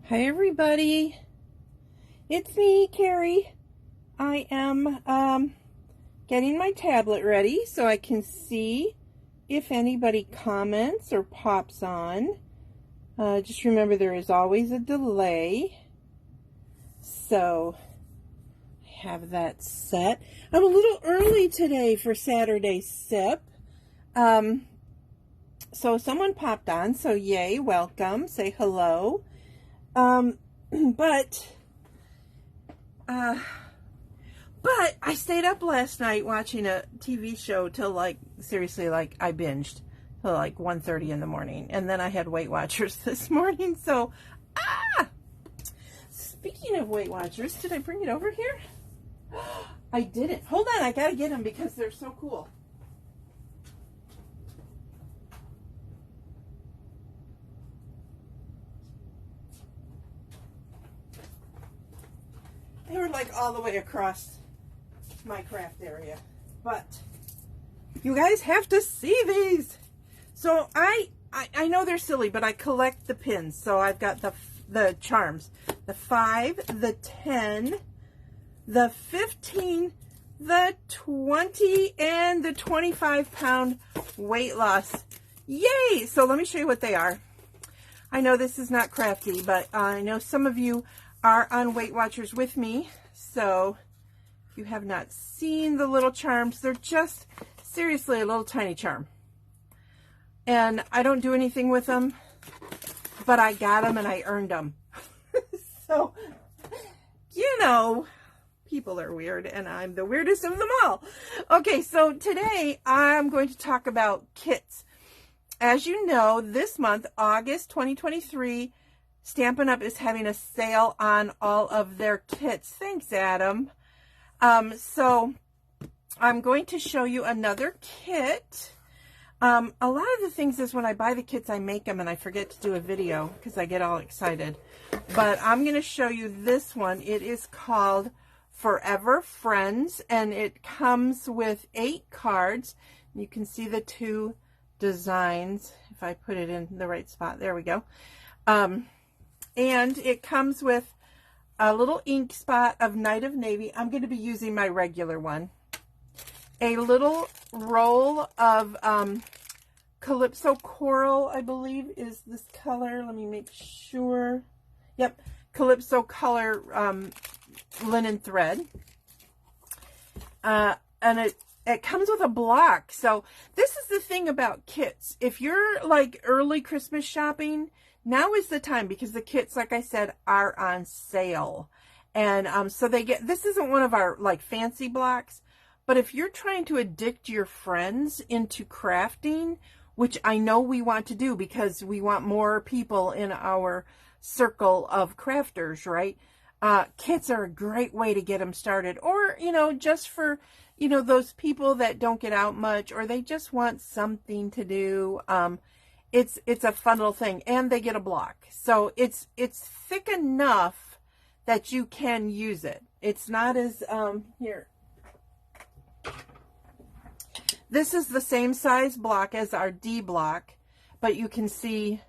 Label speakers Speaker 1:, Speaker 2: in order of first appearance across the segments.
Speaker 1: Hi everybody, it's me, Carrie. I am getting my tablet ready so I can see if anybody comments or pops on. Just remember there is always a delay. So I have that set. I'm a little early today for Saturday Sip. So someone popped on, so yay, welcome, say hello. But I stayed up last night watching a TV show till seriously, I binged till 1:30 in the morning, and then I had Weight Watchers this morning. So, speaking of Weight Watchers, did I bring it over here? I didn't. Hold on, I gotta get them because they're so cool. They were all the way across my craft area, but you guys have to see these. So I know they're silly, but I collect the pins. So I've got the charms, the 5, the 10, the 15, the 20, and the 25-pound weight loss. Yay! So let me show you what they are. I know this is not crafty, but I know some of you are on Weight Watchers with me. So if you have not seen the little charms, they're just seriously a little tiny charm. And I don't do anything with them, but I got them and I earned them. So, you know, people are weird and I'm the weirdest of them all. Okay, so today I'm going to talk about kits. As you know, this month, August 2023, Stampin' Up! Is having a sale on all of their kits. Thanks, Adam. So I'm going to show you another kit. A lot of the things is when I buy the kits, I make them and I forget to do a video because I get all excited. But I'm going to show you this one. It is called Forever Friends, and it comes with 8 cards. You can see the 2 designs if I put it in the right spot. There we go. And it comes with a little ink spot of Night of Navy. I'm going to be using my regular one. A little roll of Calypso Coral, I believe, is this color. Let me make sure. Yep, Calypso color linen thread. And it comes with a block. So this is the thing about kits. If you're early Christmas shopping, now is the time because the kits, like I said, are on sale. And so this isn't one of our fancy blocks, but if you're trying to addict your friends into crafting, which I know we want to do because we want more people in our circle of crafters, right? Kits are a great way to get them started. Or, just for, those people that don't get out much or they just want something to do. It's a fun little thing, and they get a block. So it's thick enough that you can use it. It's not as here. This is the same size block as our D block, but you can see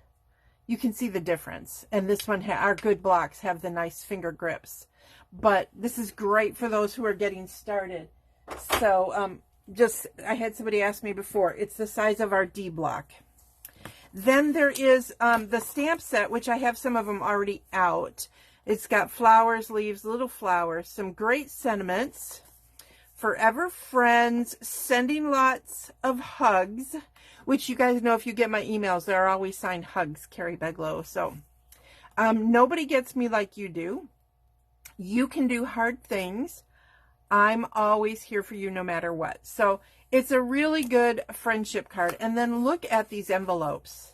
Speaker 1: the difference. And this one, our good blocks have the nice finger grips. But this is great for those who are getting started. So I had somebody ask me before. It's the size of our D block. Then there is the stamp set, which I have some of them already out. It's got flowers, leaves, little flowers, some great sentiments, Forever Friends, sending lots of hugs, which you guys know if you get my emails, there are always signed hugs, Carrie Beglow. So nobody gets me like you do. You can do hard things. I'm always here for you no matter what. So it's a really good friendship card. And then look at these envelopes.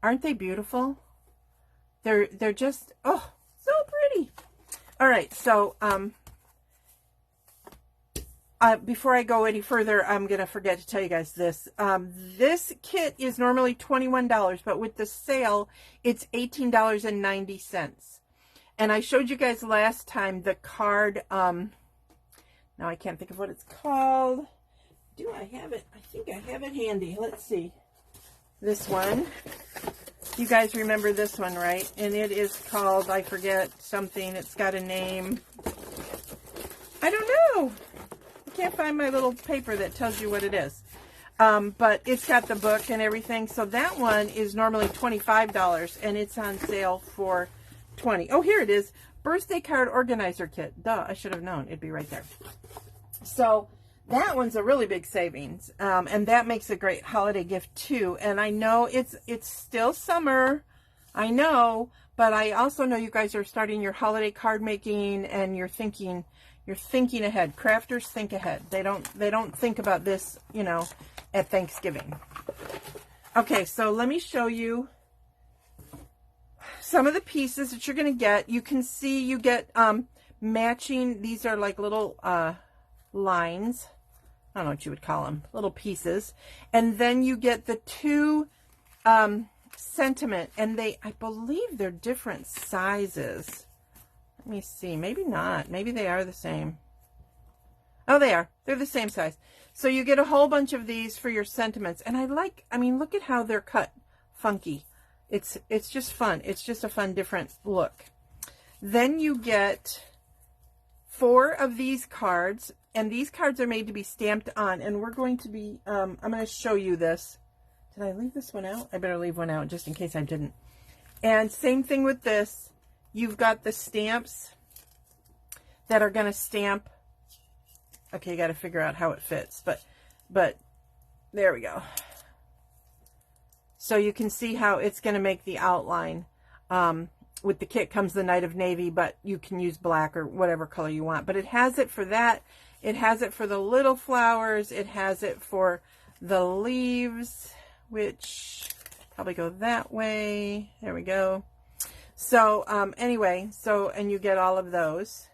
Speaker 1: Aren't they beautiful? They're just, oh, so pretty. All right, so before I go any further, I'm going to forget to tell you guys this. This kit is normally $21, but with the sale, it's $18.90. And I showed you guys last time the card, now I can't think of what it's called. Do I have it? I think I have it handy. Let's see. This one. You guys remember this one, right? And it is called, I forget something. It's got a name. I don't know. I can't find my little paper that tells you what it is. But it's got the book and everything. So that one is normally $25 and it's on sale for $20. Oh, here it is. Birthday card organizer kit. Duh, I should have known. It'd be right there. So that one's a really big savings. And that makes a great holiday gift too. And I know it's still summer. I know, but I also know you guys are starting your holiday card making and you're thinking ahead. Crafters think ahead. They don't think about this, you know, at Thanksgiving. Okay, so let me show you some of the pieces that you're going to get. You can see you get matching. These are like little lines. I don't know what you would call them. Little pieces. And then you get the two sentiment. And I believe they're different sizes. Let me see. Maybe not. Maybe they are the same. Oh, they are. They're the same size. So you get a whole bunch of these for your sentiments. And I mean, look at how they're cut funky. It's just fun. It's just a fun, different look. Then you get 4 of these cards. And these cards are made to be stamped on. And we're going to be, I'm going to show you this. Did I leave this one out? I better leave one out just in case I didn't. And same thing with this. You've got the stamps that are going to stamp. Okay, you got to figure out how it fits, but there we go. So you can see how it's going to make the outline. With the kit comes the Night of Navy, but you can use black or whatever color you want. But it has it for that. It has it for the little flowers. It has it for the leaves, which probably go that way. There we go. So anyway, and you get all of those.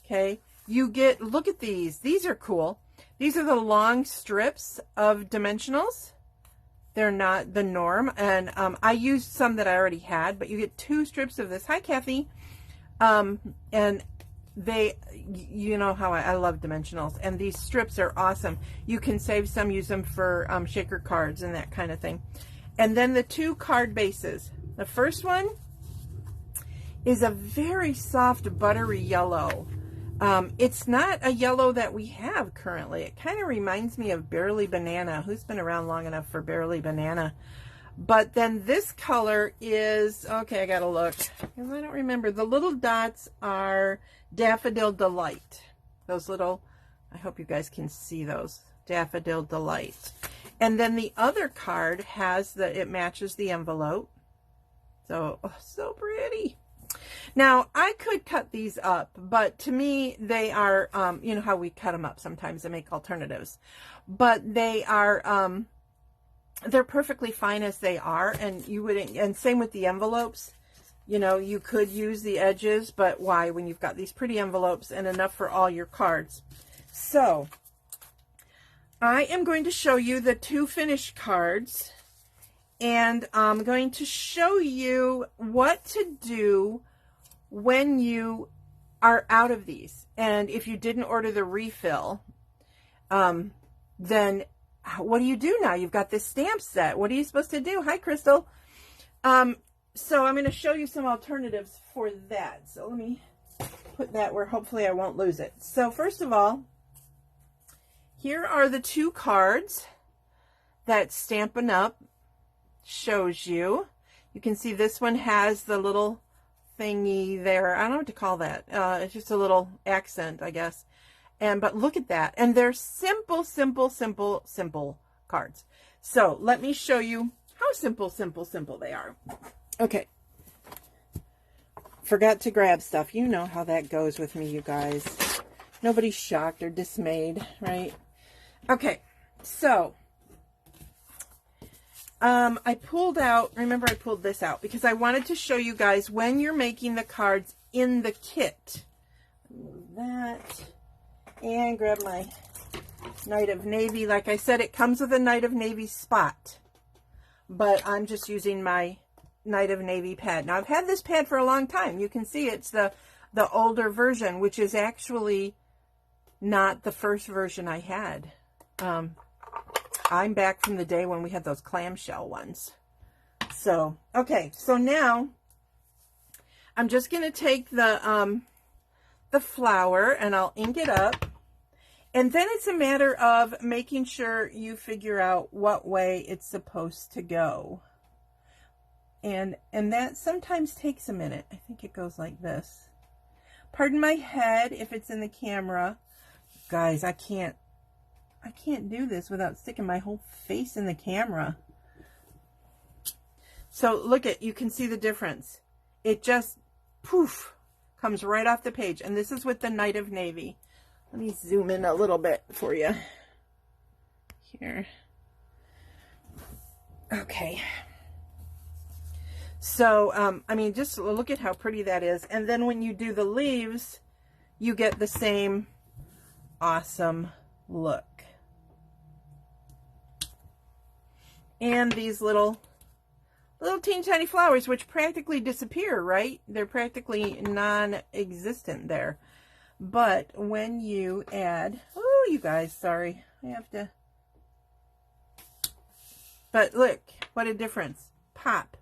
Speaker 1: Okay. You get, look at these. These are cool. These are the long strips of dimensionals. They're not the norm. And I used some that I already had, but you get 2 strips of this. Hi, Kathy. And you know how I love dimensionals. And these strips are awesome. You can save some, use them for shaker cards and that kind of thing. And then the 2 card bases. The first one is a very soft, buttery yellow. It's not a yellow that we have currently. It kind of reminds me of Barely Banana. Who's been around long enough for Barely Banana? But then this color is, okay, I gotta look, because I don't remember. The little dots are Daffodil Delight. Those little, I hope you guys can see those. Daffodil Delight. And then the other card has it matches the envelope. So, oh, so pretty. Now, I could cut these up, but to me, they are, you know how we cut them up sometimes and make alternatives. But they are, they're perfectly fine as they are, and you wouldn't, and same with the envelopes. You know, you could use the edges, but why when you've got these pretty envelopes and enough for all your cards? So, I am going to show you the 2 finished cards, and I'm going to show you what to do when you are out of these. And if you didn't order the refill, then what do you do now? You've got this stamp set. What are you supposed to do? Hi, Crystal. So I'm going to show you some alternatives for that. So let me put that where hopefully I won't lose it. So first of all, here are the 2 cards that Stampin' Up! Shows you. You can see this one has the little thingy there. I don't know what to call that. It's just a little accent, I guess. But look at that. And they're simple, simple, simple, simple cards. So let me show you how simple, simple, simple they are. Okay. Forgot to grab stuff. You know how that goes with me, you guys. Nobody's shocked or dismayed, right? Okay. So I pulled out, remember I pulled this out because I wanted to show you guys when you're making the cards in the kit. Move that and grab my Night of Navy. Like I said, it comes with a Night of Navy spot, but I'm just using my Night of Navy pad. Now I've had this pad for a long time. You can see it's the older version, which is actually not the first version I had. I'm back from the day when we had those clamshell ones. So, okay, so now I'm just going to take the flower and I'll ink it up. And then it's a matter of making sure you figure out what way it's supposed to go. And that sometimes takes a minute. I think it goes like this. Pardon my head if it's in the camera. Guys, I can't do this without sticking my whole face in the camera. So look you can see the difference. It just, poof, comes right off the page. And this is with the Night of Navy. Let me zoom in a little bit for you. Here. Okay. So, I mean, just look at how pretty that is. And then when you do the leaves, you get the same awesome look. And these little teeny tiny flowers, which practically disappear, right? They're practically non-existent there. But when you add, oh, you guys, sorry, I have to, but look, what a difference. Pop.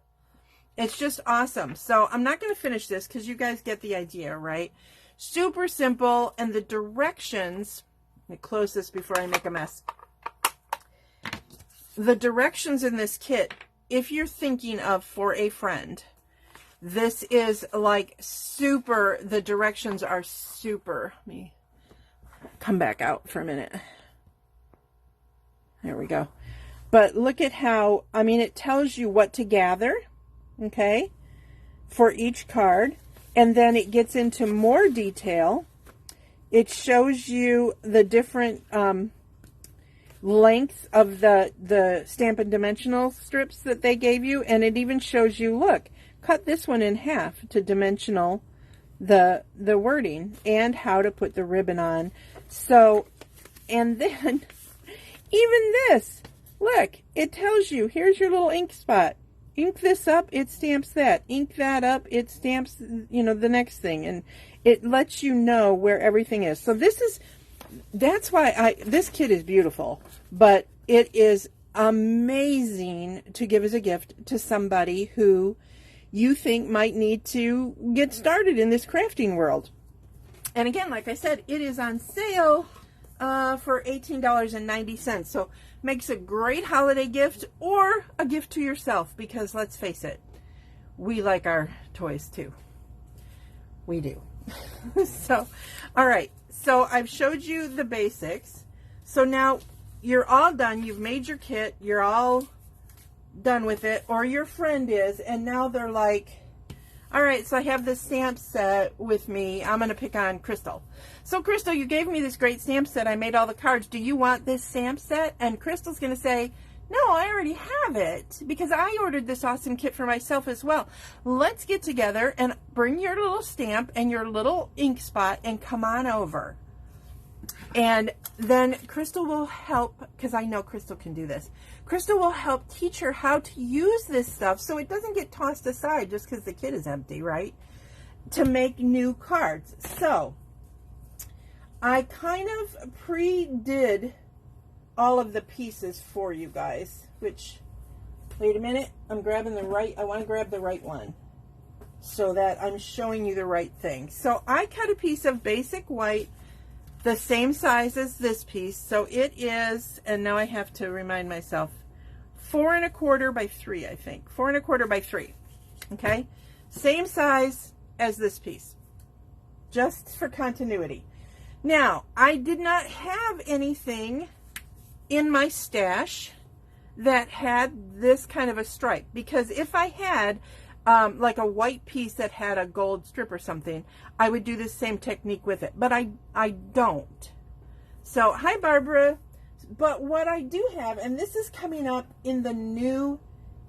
Speaker 1: It's just awesome. So I'm not going to finish this because you guys get the idea, right? Super simple. And the directions, let me close this before I make a mess. The directions in this kit, if you're thinking of for a friend, this is like super, the directions are super. Let me come back out for a minute. There we go. But look at how, I mean, it tells you what to gather, okay, for each card. And then it gets into more detail. It shows you the different length of the Stampin' Dimensional strips that they gave you. And it even shows you, look, cut this one in half to dimensional the wording and how to put the ribbon on. So, and then even this, look, it tells you, here's your little ink spot. Ink this up, it stamps that. Ink that up, it stamps, you know, the next thing. And it lets you know where everything is. So this is, that's why this kit is beautiful. But it is amazing to give as a gift to somebody who you think might need to get started in this crafting world. And again, like I said, it is on sale for $18.90. So makes a great holiday gift or a gift to yourself, because let's face it, we like our toys too. We do. So, all right. So I've showed you the basics. So now you're all done. You've made your kit. You're all done with it, or your friend is, and now they're like, all right, so I have this stamp set with me. I'm going to pick on Crystal. So Crystal, you gave me this great stamp set. I made all the cards. Do you want this stamp set? And Crystal's going to say, no, I already have it because I ordered this awesome kit for myself as well. Let's get together and bring your little stamp and your little ink spot and come on over. And then Crystal will help, because I know Crystal can do this. Crystal will help teach her how to use this stuff so it doesn't get tossed aside just because the kit is empty, right? To make new cards. So I kind of pre-did all of the pieces for you guys, which, wait a minute, I'm grabbing the right, I want to grab the right one so that I'm showing you the right thing. So I cut a piece of basic white, the same size as this piece. So it is, and now I have to remind myself, 4 1/4 by 3, I think. 4 1/4 by 3. Okay? Same size as this piece. Just for continuity. Now, I did not have anything in my stash that had this kind of a stripe, because if I had like a white piece that had a gold strip or something, I would do the same technique with it, but I don't. So hi Barbara. But what I do have, and this is coming up in the new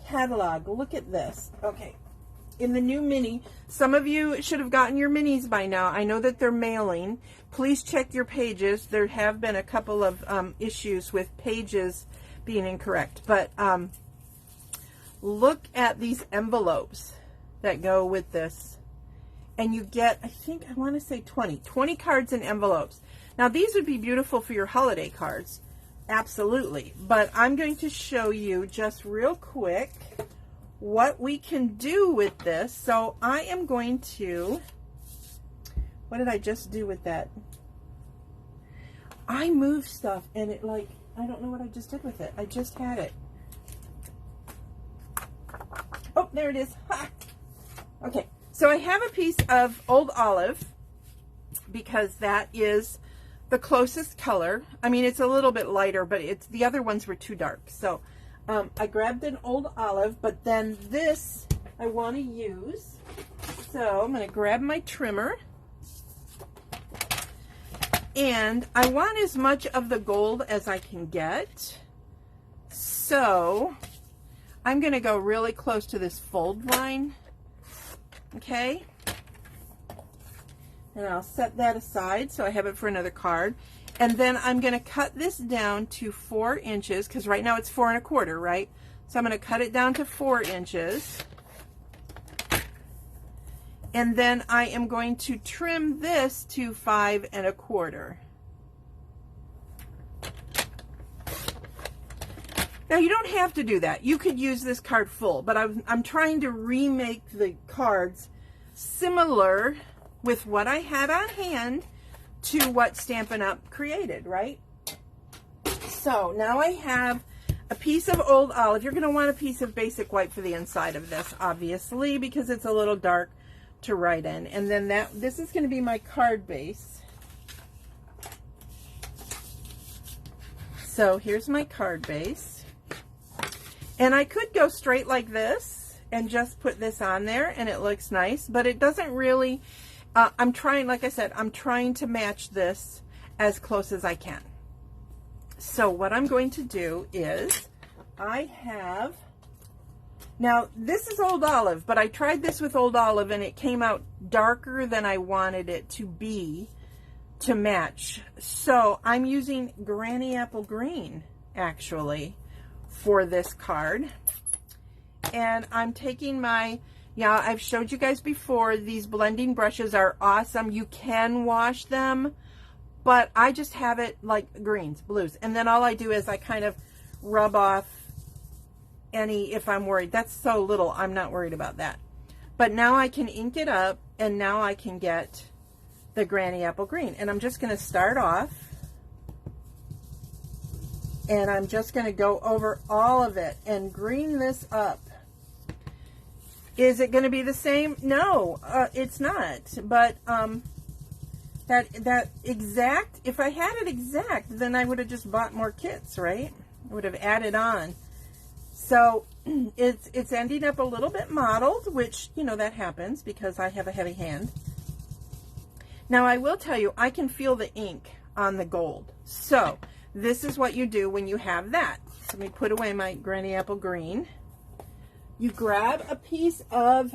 Speaker 1: catalog, look at this. Okay, in the new mini, some of you should have gotten your minis by now. I know that they're mailing. Please check your pages. There have been a couple of issues with pages being incorrect, but look at these envelopes that go with this, and you get, I think, I want to say 20 cards in envelopes. Now these would be beautiful for your holiday cards, absolutely, but I'm going to show you just real quick what we can do with this. So I am going to, what did I just do with that? I moved stuff and it like, I don't know what I just did with it. I just had it. Oh, there it is. Ha! Okay, so I have a piece of Old Olive because that is the closest color. I mean, it's a little bit lighter, but the other ones were too dark. So I grabbed an Old Olive, but then this I want to use. So I'm going to grab my trimmer. And I want as much of the gold as I can get. So I'm going to go really close to this fold line. Okay. And I'll set that aside so I have it for another card. And then I'm going to cut this down to 4 inches because right now it's 4 1/4, right? So I'm going to cut it down to 4 inches. And then I am going to trim this to 5 1/4. Now you don't have to do that. You could use this card full, but I'm trying to remake the cards similar with what I had on hand to what Stampin' Up! Created, right? So now I have a piece of Old Olive. You're going to want a piece of basic white for the inside of this, obviously, because it's a little dark to write in. And then this is going to be my card base. So here's my card base. And I could go straight like this and just put this on there and it looks nice, but it doesn't really, I'm trying, like I said, I'm trying to match this as close as I can. So what I'm going to do is I have, now this is Old Olive, but I tried this with Old Olive and it came out darker than I wanted it to be to match. So I'm using Granny Apple Green actually for this card. And I'm taking my, yeah, I've showed you guys before, these blending brushes are awesome. You can wash them, but I just have it like greens, blues. And then all I do is I kind of rub off any, if I'm worried. That's so little, I'm not worried about that. But now I can ink it up and now I can get the Granny Apple Green. And I'm just going to start off and I'm just going to go over all of it and green this up. Is it going to be the same? No, it's not. But that exact, if I had it exact, then I would have just bought more kits, right? I would have added on. So it's ending up a little bit mottled, which, you know, that happens because I have a heavy hand. Now I will tell you, I can feel the ink on the gold. So this is what you do when you have that. So let me put away my Granny Apple Green. You grab a piece of,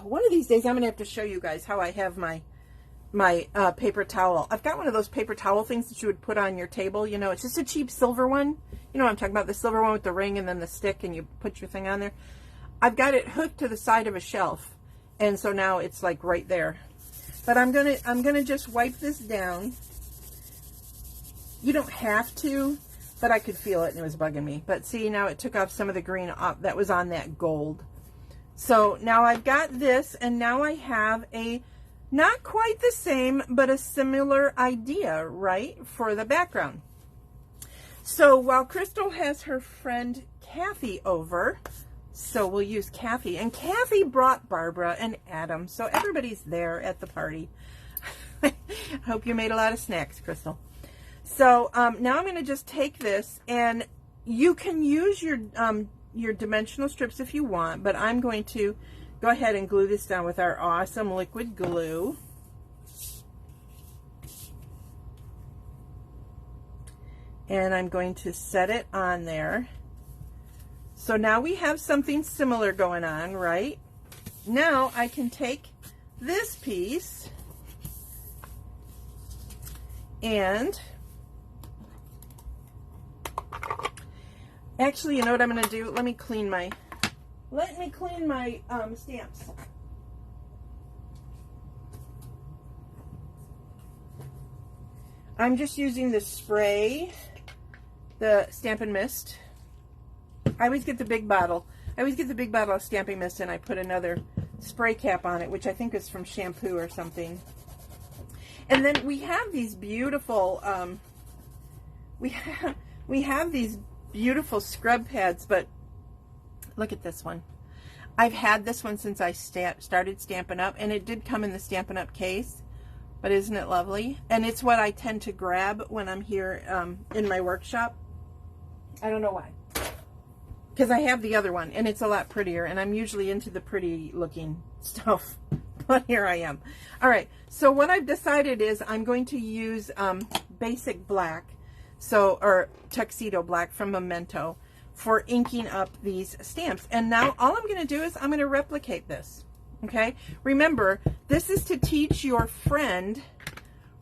Speaker 1: one of these days I'm going to have to show you guys how I have my paper towel. I've got one of those paper towel things that you would put on your table. You know, it's just a cheap silver one. You know what I'm talking about, the silver one with the ring and then the stick and you put your thing on there. I've got it hooked to the side of a shelf. And so now it's like right there. But I'm gonna just wipe this down. You don't have to, but I could feel it and it was bugging me. But see, now it took off some of the green off that was on that gold. So now I've got this, and now I have a, not quite the same, but a similar idea, right, for the background. So while Crystal has her friend Kathy over, so we'll use Kathy. And Kathy brought Barbara and Adam, so everybody's there at the party. I hope you made a lot of snacks, Crystal. So now I'm going to just take this, and you can use your dimensional strips if you want, but I'm going to go ahead and glue this down with our awesome liquid glue. And I'm going to set it on there. So now we have something similar going on, right? Now I can take this piece and actually, you know what I'm going to do? Let me clean my stamps. I'm just using the spray, the Stampin' Mist. I always get the big bottle. I always get the big bottle of Stamping Mist and I put another spray cap on it, which I think is from shampoo or something. And then we have these beautiful, we have these beautiful scrub pads, but look at this one. I've had this one since I started Stampin' Up, and it did come in the Stampin' Up case, but isn't it lovely? And it's what I tend to grab when I'm here in my workshop. I don't know why. Because I have the other one, and it's a lot prettier, and I'm usually into the pretty looking stuff. But here I am. All right, so what I've decided is I'm going to use basic black, or tuxedo black from Memento, for inking up these stamps. And now all I'm going to do is I'm going to replicate this. Okay, remember, this is to teach your friend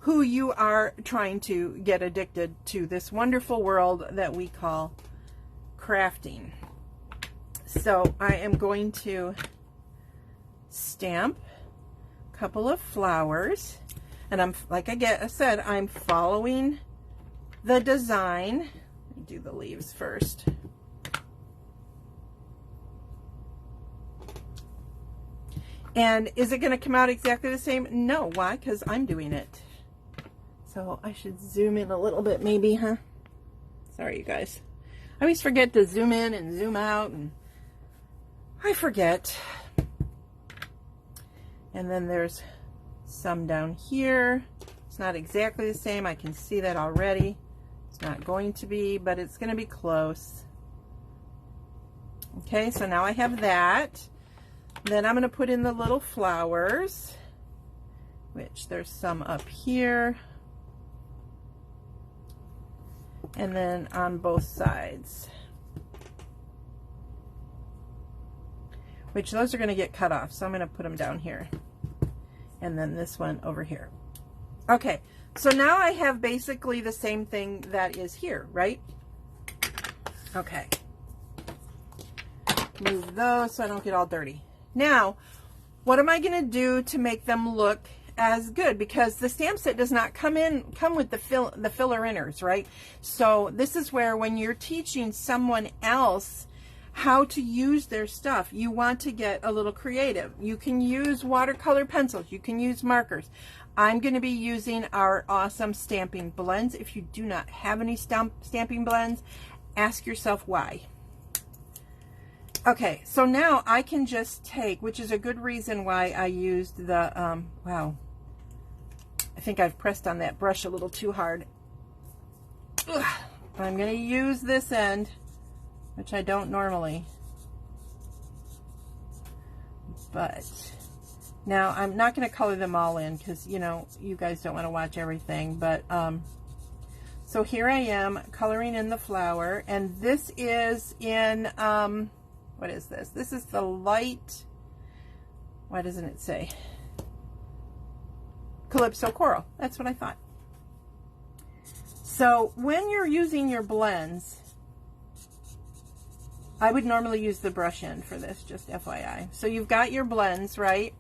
Speaker 1: who you are trying to get addicted to this wonderful world that we call crafting. So I am going to stamp a couple of flowers, and I'm, like I said, I'm following the design. Let me do the leaves first. And is it going to come out exactly the same? No. Why? Because I'm doing it. So I should zoom in a little bit maybe, huh? Sorry, you guys. I always forget to zoom in and zoom out, and I forget. And then there's some down here. It's not exactly the same. I can see that already. It's not going to be, but it's going to be close. Okay, so now I have that. Then I'm going to put in the little flowers, which there's some up here, and then on both sides, which those are going to get cut off, so I'm going to put them down here, and then this one over here. Okay, so now I have basically the same thing that is here, right? Okay, move those so I don't get all dirty. Now, what am I going to do to make them look as good? Because the stamp set does not come with the filler inners, right? So this is where, when you're teaching someone else how to use their stuff, you want to get a little creative. You can use watercolor pencils. You can use markers. I'm going to be using our awesome stamping blends. If you do not have any stamping blends, ask yourself why. Okay, so now I can just take, which is a good reason why I used the, wow, I think I've pressed on that brush a little too hard. Ugh. I'm going to use this end, which I don't normally, but now I'm not going to color them all in because, you know, you guys don't want to watch everything, but, so here I am coloring in the flower, and this is in, what is this? This is the light, why doesn't it say? Calypso Coral. That's what I thought. So when you're using your blends, I would normally use the brush end for this, just FYI. So you've got your blends, right?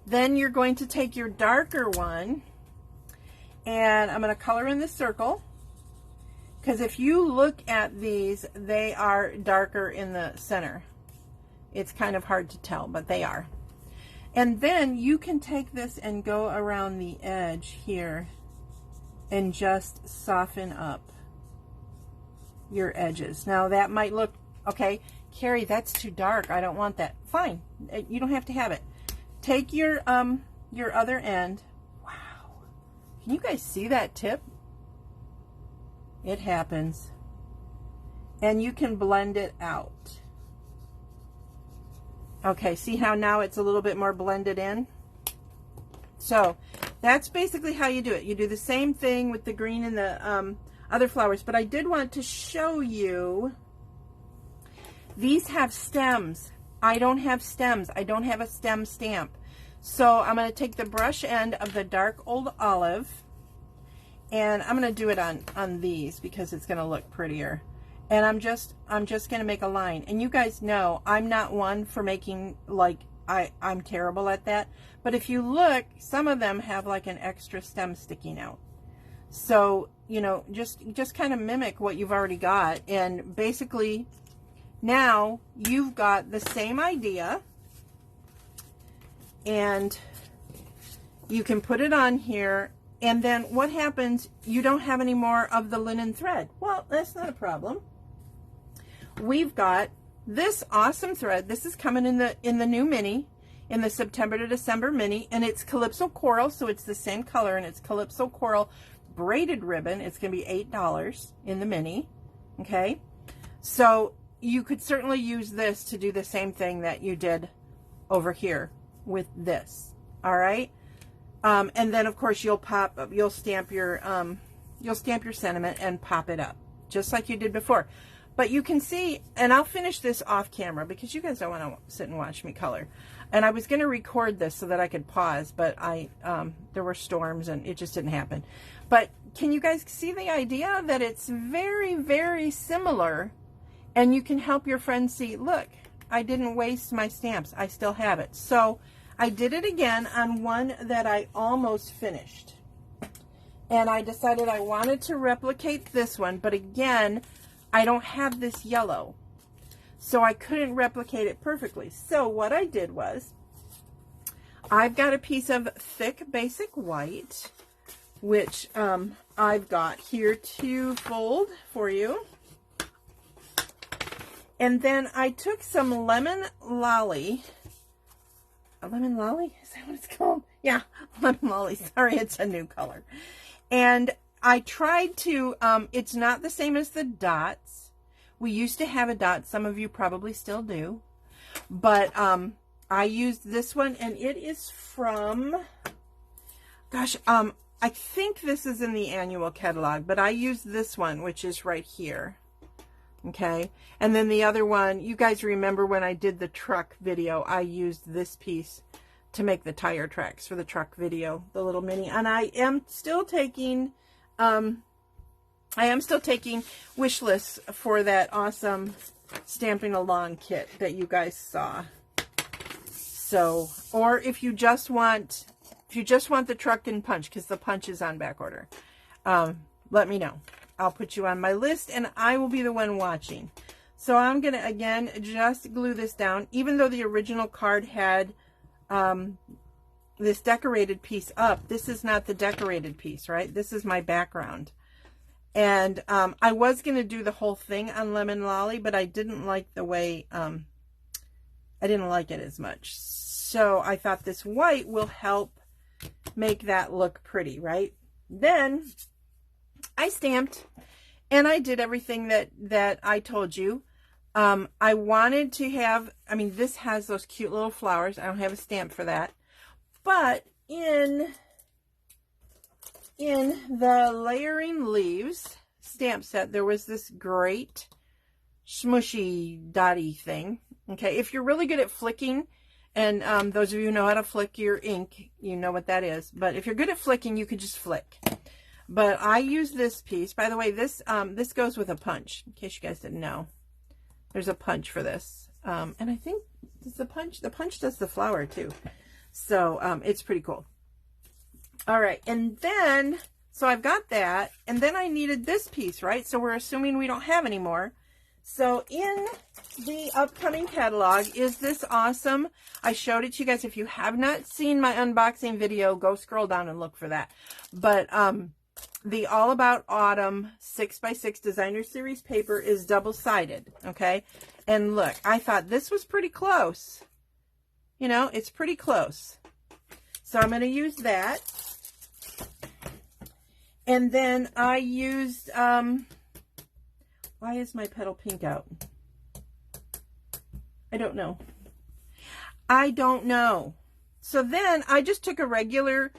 Speaker 1: Then you're going to take your darker one, and I'm going to color in the circle. Because if you look at these, they are darker in the center. It's kind of hard to tell, but they are. And then you can take this and go around the edge here and just soften up your edges. Now that might look, okay, Carrie, that's too dark. I don't want that. Fine. You don't have to have it. Take your other end. Wow. Can you guys see that tip? It happens. And you can blend it out. Okay, see how now it's a little bit more blended in? So that's basically how you do it. You do the same thing with the green and the other flowers, but I did want to show you, these have stems. I don't have stems. I don't have a stem stamp. So I'm going to take the brush end of the dark old olive, and I'm going to do it on these because it's going to look prettier. And I'm just going to make a line. And you guys know I'm not one for making, like, I'm terrible at that. But if you look, some of them have like an extra stem sticking out. So you know, just kind of mimic what you've already got. And basically now you've got the same idea, and you can put it on here. And then what happens, you don't have any more of the linen thread. Well, that's not a problem. We've got this awesome thread. This is coming in the new mini, in the September to December mini, and it's Calypso Coral, so it's the same color, and it's Calypso Coral braided ribbon. It's going to be $8 in the mini, okay? So you could certainly use this to do the same thing that you did over here with this, all right? And then of course you'll stamp your sentiment and pop it up just like you did before. But you can see, and I'll finish this off camera because you guys don't want to sit and watch me color. And I was going to record this so that I could pause, but there were storms and it just didn't happen. But can you guys see the idea that it's very, very similar, and you can help your friends see, look, I didn't waste my stamps. I still have it. So I did it again on one that I almost finished. And I decided I wanted to replicate this one, but again, I don't have this yellow, so I couldn't replicate it perfectly. So what I did was, I've got a piece of thick basic white, which I've got here to fold for you. And then I took some lemon lolly. A lemon lolly? Is that what it's called? Yeah, lemon lolly. Sorry, it's a new color. And I tried to, it's not the same as the dots. We used to have a dot. Some of you probably still do. But I used this one, and it is from, gosh, I think this is in the annual catalog, but I used this one, which is right here. Okay. And then the other one, you guys remember when I did the truck video, I used this piece to make the tire tracks for the truck video, the little mini. And I am still taking wish lists for that awesome Stamping Along kit that you guys saw. So, or if you just want the truck and punch, because the punch is on back order, let me know. I'll put you on my list, and I will be the one watching. So I'm going to, again, just glue this down. Even though the original card had this decorated piece up, this is not the decorated piece, right? This is my background. And I was going to do the whole thing on Lemon Lolly, but I didn't like the way, I didn't like it as much. So I thought this white will help make that look pretty, right? Then I stamped, and I did everything that I told you. I wanted to have, I mean, this has those cute little flowers. I don't have a stamp for that. But in the Layering Leaves stamp set, there was this great smushy dotty thing. Okay, if you're really good at flicking, and those of you who know how to flick your ink, you know what that is. But if you're good at flicking, you could just flick. But I use this piece. By the way, this goes with a punch, in case you guys didn't know. There's a punch for this. And I think the punch does the flower too. So it's pretty cool. All right, and then, so I've got that, and then I needed this piece, right? So we're assuming we don't have any more. So in the upcoming catalog is this awesome, I showed it to you guys. If you have not seen my unboxing video, go scroll down and look for that. But the All About Autumn 6x6 Designer Series paper is double-sided, okay? And look, I thought this was pretty close. You know, it's pretty close. So I'm going to use that. And then I used, why is my petal pink out? I don't know. I don't know. So then I just took a regular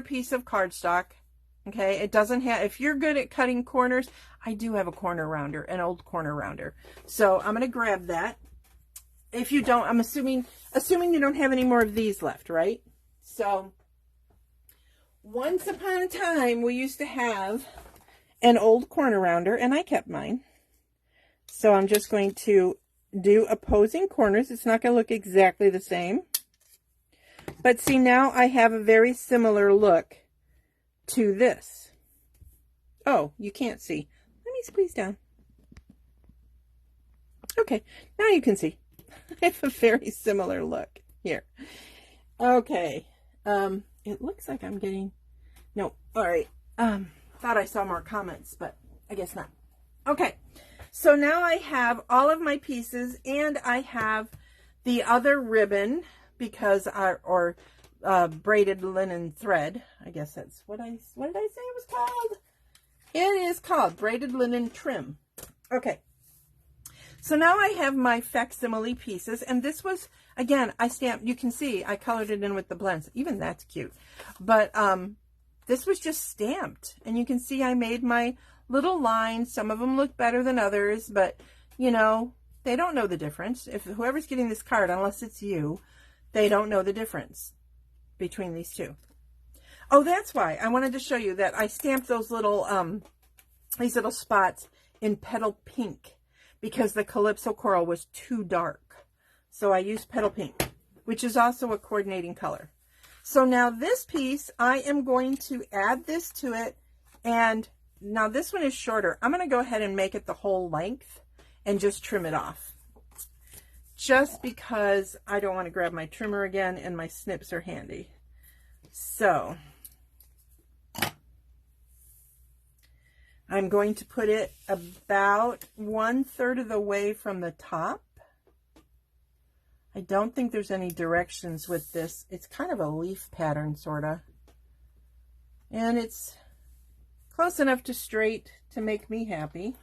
Speaker 1: piece of cardstock. Okay, it doesn't have, if you're good at cutting corners, I do have a corner rounder, an old corner rounder. So I'm going to grab that. If you don't, I'm assuming you don't have any more of these left, right? So once upon a time, we used to have an old corner rounder, and I kept mine. So I'm just going to do opposing corners. It's not going to look exactly the same. But see, now I have a very similar look to this. Oh, you can't see. Let me squeeze down. Okay, now you can see. I have a very similar look here. Okay, it looks like I'm getting, no, all right. Thought I saw more comments, but I guess not. Okay, so now I have all of my pieces, and I have the other ribbon because braided linen thread. I guess that's what did I say it was called? It is called braided linen trim. Okay. So now I have my facsimile pieces, and this was, again, I stamped, you can see I colored it in with the blends. Even that's cute. But this was just stamped, and you can see I made my little lines. Some of them look better than others, but, you know, they don't know the difference. If whoever's getting this card, unless it's you, they don't know the difference between these two. Oh, that's why I wanted to show you that I stamped those little, these little spots in petal pink, because the Calypso Coral was too dark. So I used Petal Pink, which is also a coordinating color. So now this piece, I am going to add this to it. And now this one is shorter. I'm going to go ahead and make it the whole length and just trim it off. Just because I don't want to grab my trimmer again, and my snips are handy. So I'm going to put it about 1/3 of the way from the top. I don't think there's any directions with this. It's kind of a leaf pattern, sort of. And it's close enough to straight to make me happy.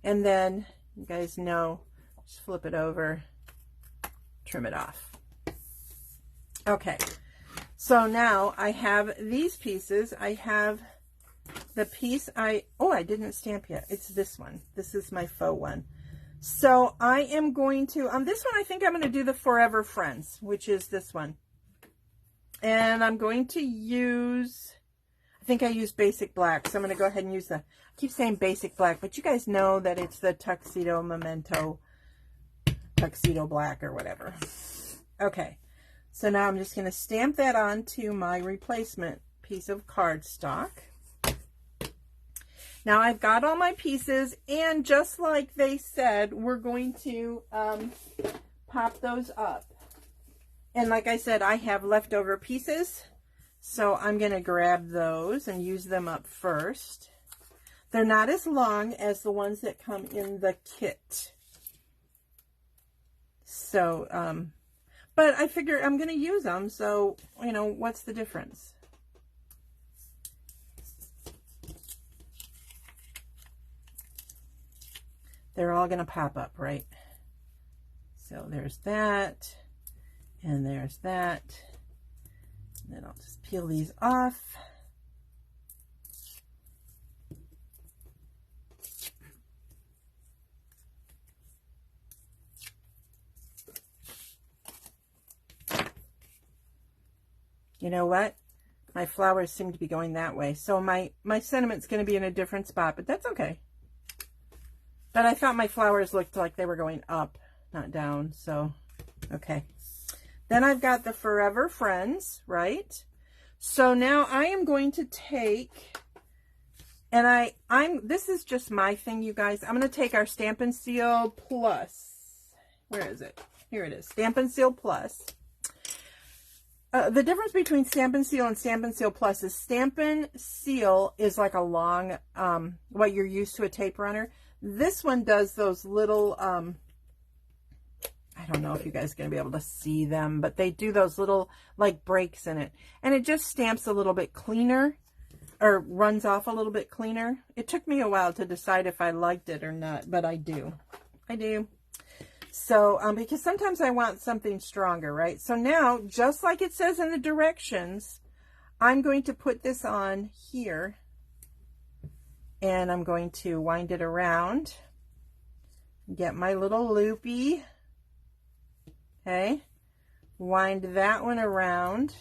Speaker 1: And then, you guys know, just flip it over, trim it off. Okay, so now I have these pieces. I have the piece I didn't stamp yet. It's this one. This is my faux one. So I am going to, on this one, I think I'm going to do the Forever Friends, which is this one. And I'm going to use, I think I used basic black. So I'm going to go ahead and use I keep saying basic black, but you guys know that it's the Tuxedo Memento Tuxedo Black or whatever. Okay. So now I'm just going to stamp that onto my replacement piece of cardstock. Now I've got all my pieces, and just like they said, we're going to pop those up. And like I said, I have leftover pieces, so I'm going to grab those and use them up first. They're not as long as the ones that come in the kit. So, but I figure I'm going to use them, so, you know, what's the difference? They're all going to pop up, right? So there's that, and there's that. And then I'll just peel these off. You know what? My flowers seem to be going that way. So my sentiment's going to be in a different spot, but that's okay. But I thought my flowers looked like they were going up, not down. So, okay. Then I've got the Forever Friends, right? So now I am going to take, and this is just my thing, you guys. I'm going to take our Stampin' Seal Plus. Where is it? Here it is. Stampin' Seal Plus. The difference between Stampin' Seal and Stampin' Seal Plus is Stampin' Seal is like a long, what you're used to, a tape runner. This one does those little, I don't know if you guys are going to be able to see them, but they do those little, like, breaks in it. And it just stamps a little bit cleaner, or runs off a little bit cleaner. It took me a while to decide if I liked it or not, but I do. I do. So, because sometimes I want something stronger, right? So now, just like it says in the directions, I'm going to put this on here. And I'm going to wind it around, get my little loopy, okay, wind that one around.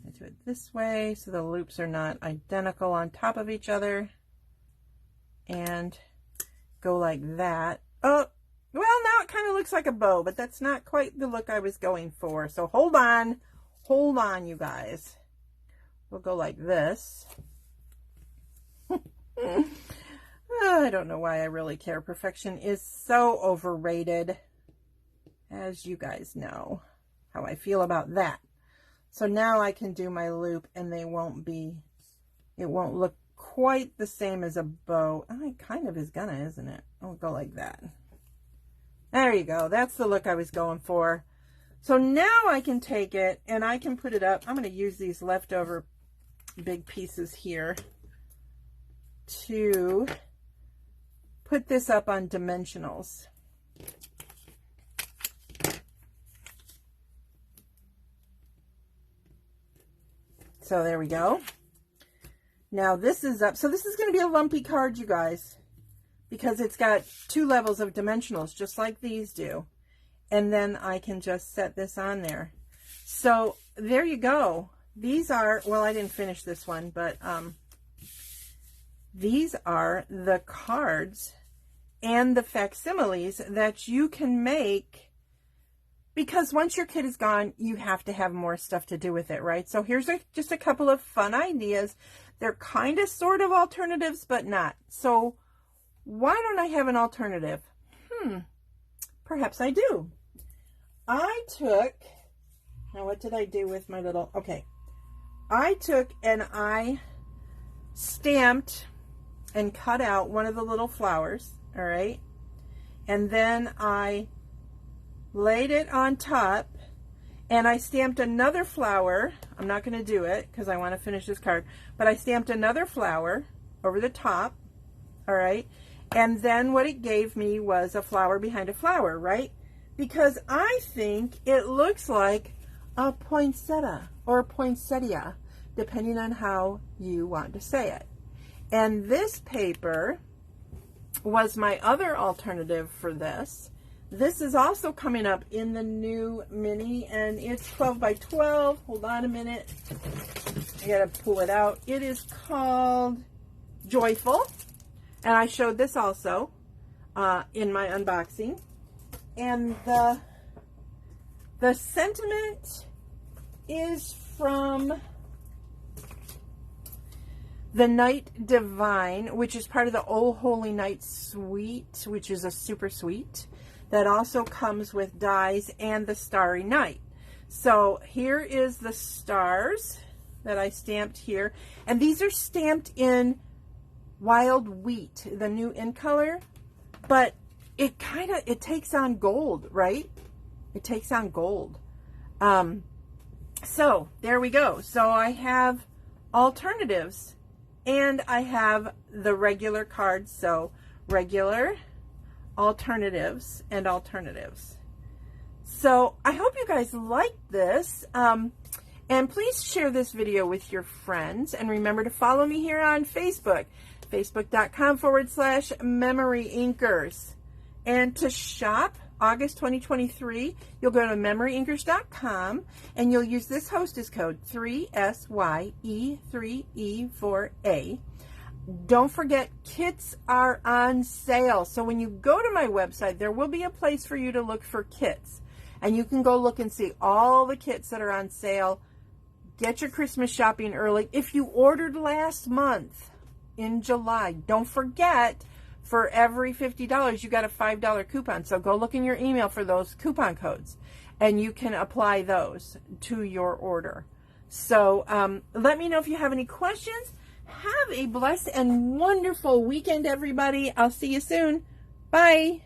Speaker 1: I do it this way so the loops are not identical on top of each other, and go like that. Oh, well, now it kind of looks like a bow, but that's not quite the look I was going for. So hold on, you guys. We'll go like this. I don't know why I really care. Perfection is so overrated, as you guys know how I feel about that. So now I can do my loop and it won't look quite the same as a bow. It kind of is gonna, isn't it? I'll go like that. There you go. That's the look I was going for. So now I can take it and I can put it up. I'm going to use these leftover big pieces here to put this up on dimensionals. So there we go. Now this is up. So this is going to be a lumpy card, you guys, because it's got 2 levels of dimensionals, just like these do. And then I can just set this on there. So there you go. These are, well, I didn't finish this one, but these are the cards and the facsimiles that you can make, because once your kit is gone, you have to have more stuff to do with it, right? So here's just a couple of fun ideas. They're kind of sort of alternatives, but not. So why don't I have an alternative? Perhaps I do. I took, now what did I do with my little, okay. I took and I stamped and cut out one of the little flowers, all right? And then I laid it on top and I stamped another flower. I'm not going to do it because I want to finish this card, but I stamped another flower over the top, all right? And then what it gave me was a flower behind a flower, right? Because I think it looks like a poinsettia or poinsettia, depending on how you want to say it. And this paper was my other alternative for this. This is also coming up in the new mini, and it's 12 by 12. Hold on a minute. I gotta pull it out. It is called Joyful. And I showed this also in my unboxing. And the sentiment is from the Night Divine, which is part of the Oh Holy Night suite, which is a super suite that also comes with dies and the Starry Night. So here is the stars that I stamped here. And these are stamped in Wild Wheat, the new in color, but it takes on gold, right? It takes on gold. So there we go. So I have alternatives and I have the regular cards. So regular, alternatives, and alternatives. So I hope you guys liked this. And please share this video with your friends. And remember to follow me here on Facebook, facebook.com/MemoryINKers. And to shop August 2023, you'll go to MemoryINKers.com and you'll use this hostess code 3SYE3E4A. Don't forget, kits are on sale. So when you go to my website, there will be a place for you to look for kits. And you can go look and see all the kits that are on sale. Get your Christmas shopping early. If you ordered last month in July, don't forget, for every $50, you got a $5 coupon. So go look in your email for those coupon codes and you can apply those to your order. So let me know if you have any questions. Have a blessed and wonderful weekend, everybody. I'll see you soon. Bye.